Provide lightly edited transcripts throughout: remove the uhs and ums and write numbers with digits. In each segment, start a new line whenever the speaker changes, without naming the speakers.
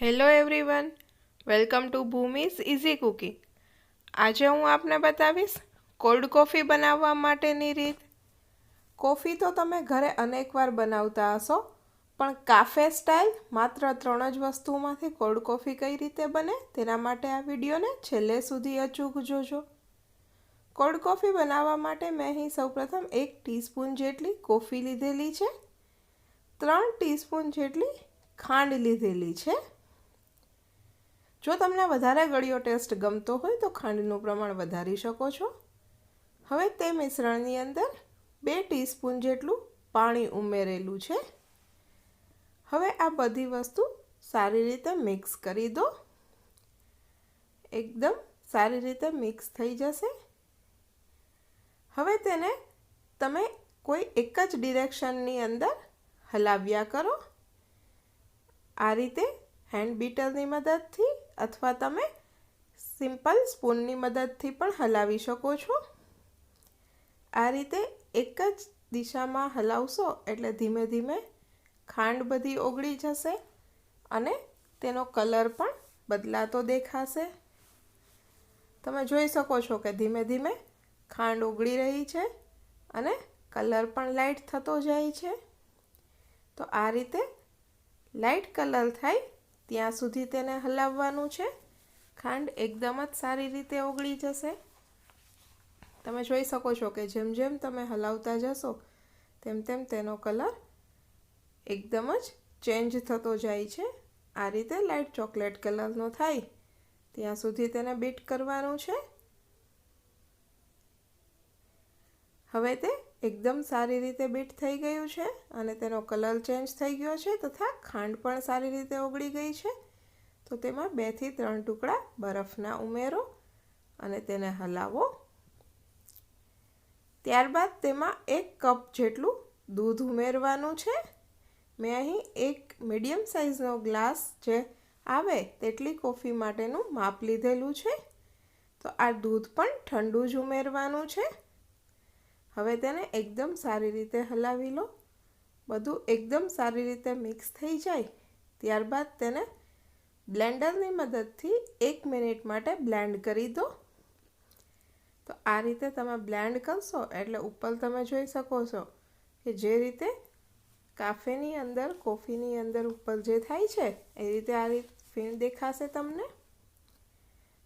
Hello everyone, welcome to Bhumi's easy cooking. આજે હું આપને બતાવીશ કોલ્ડ કોફી બનાવવા માટેની રીત। કોફી તો તમે ઘરે અનેકવાર બનાવતા હશો, પણ કાફે સ્ટાઇલ માત્ર 3 જ વસ્તુઓમાંથી કોલ્ડ કોફી કઈ રીતે બને તેના માટે આ વિડીયોને છેલ્લે સુધી અચૂક જોજો। કોલ્ડ કોફી બનાવવા માટે મેં અહીં સૌપ્રથમ 1 ટીસ્પૂન જેટલી કોફી લીધેલી છે, 3 ટીસ્પૂન જેટલી ખાંડ લીધેલી છે। જો તમને વધારે ગળ્યો ટેસ્ટ ગમતો હોય તો ખાંડનું પ્રમાણ વધારી શકો છો। હવે તે મિશ્રણની અંદર 2 ટીસ્પૂન જેટલું પાણી ઉમેરેલું છે। હવે આ બધી વસ્તુ સારી રીતે મિક્સ કરી દો। એકદમ સારી રીતે મિક્સ થઈ જશે। હવે તેને તમે કોઈ એક જ ડિરેક્શનની અંદર હલાવ્યા કરો। આ રીતે હેન્ડ બીટરની મદદથી અથવા તમે સિમ્પલ સ્પૂનની મદદથી પણ હલાવી શકો છો। આ રીતે એક જ દિશામાં હલાવશો એટલે ધીમે ધીમે ખાંડ બધી ઓગળી જશે અને તેનો કલર પણ બદલાતો દેખાશે। તમે જોઈ શકો છો કે ધીમે ધીમે ખાંડ ઓગળી રહી છે અને કલર પણ લાઇટ થતો જાય છે। તો આ રીતે લાઇટ કલર થાય ત્યાં સુધી તેને હલાવવાનું છે। ખાંડ એકદમ જ સારી રીતે ઓગળી જશે। તમે જોઈ શકો છો કે જેમ જેમ તમે હલાવતા જશો તેમ તેમ તેનો કલર એકદમ જ ચેન્જ થતો જાય છે। આ રીતે લાઇટ ચોકલેટ કલરનો થાય ત્યાં સુધી તેને બીટ કરવાનું છે। હવે તે એકદમ સારી રીતે બીટ થઈ ગયું છે અને તેનો કલર ચેન્જ થઈ ગયો છે તથા ખાંડ પણ સારી રીતે ઓગળી ગઈ છે। તો તેમાં 2 થી 3 ટુકડા બરફના ઉમેરો અને તેને હલાવો। ત્યારબાદ તેમાં 1 કપ જેટલું દૂધ ઉમેરવાનું છે। મેં અહીં એક મીડિયમ સાઇઝનો ગ્લાસ જે આવે તેટલી કોફી માટેનું માપ લીધેલું છે। તો આ દૂધ પણ ઠંડુ જ ઉમેરવાનું છે। હવે તેને એકદમ સારી રીતે હલાવી લો। બધું એકદમ સારી રીતે મિક્સ થઈ જાય ત્યારબાદ તેને બ્લેન્ડરની મદદથી 1 મિનિટ માટે બ્લેન્ડ કરી દો। તો આ રીતે તમે બ્લેન્ડ કરશો એટલે ઉપર તમે જોઈ શકો છો કે જે રીતે કાફેની અંદર કોફીની અંદર ઉપર જે થાય છે એ રીતે આ ફીણ દેખાશે તમને।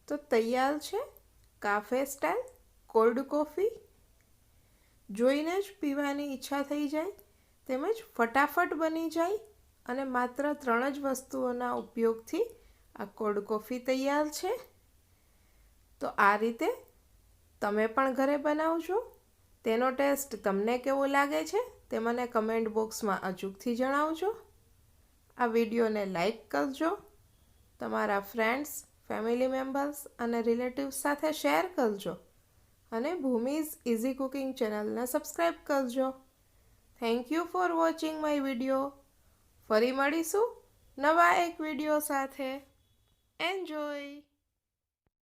તો તૈયાર છે કાફે સ્ટાઇલ કોલ્ડ કોફી। જોઈને જ પીવાની ઈચ્છા થઈ જાય તેમજ ફટાફટ બની જાય અને માત્ર 3 જ વસ્તુઓના ઉપયોગથી આ કોલ્ડ કોફી તૈયાર છે। તો આ રીતે તમે પણ ઘરે બનાવજો। તેનો ટેસ્ટ તમને કેવો લાગે છે તે મને કમેન્ટ બોક્સમાં અચૂકથી જણાવજો। આ વિડીયોને લાઈક કરજો, તમારા ફ્રેન્ડ્સ, ફેમિલી મેમ્બર્સ અને રિલેટિવ્સ સાથે શેર કરજો અને ભૂમિઝ ઇઝી કુકિંગ ચેનલને સબસ્ક્રાઈબ કરજો। Thank you for watching my video. ફરી મળીશું નવા એક વિડીયો સાથે। એન્જોય।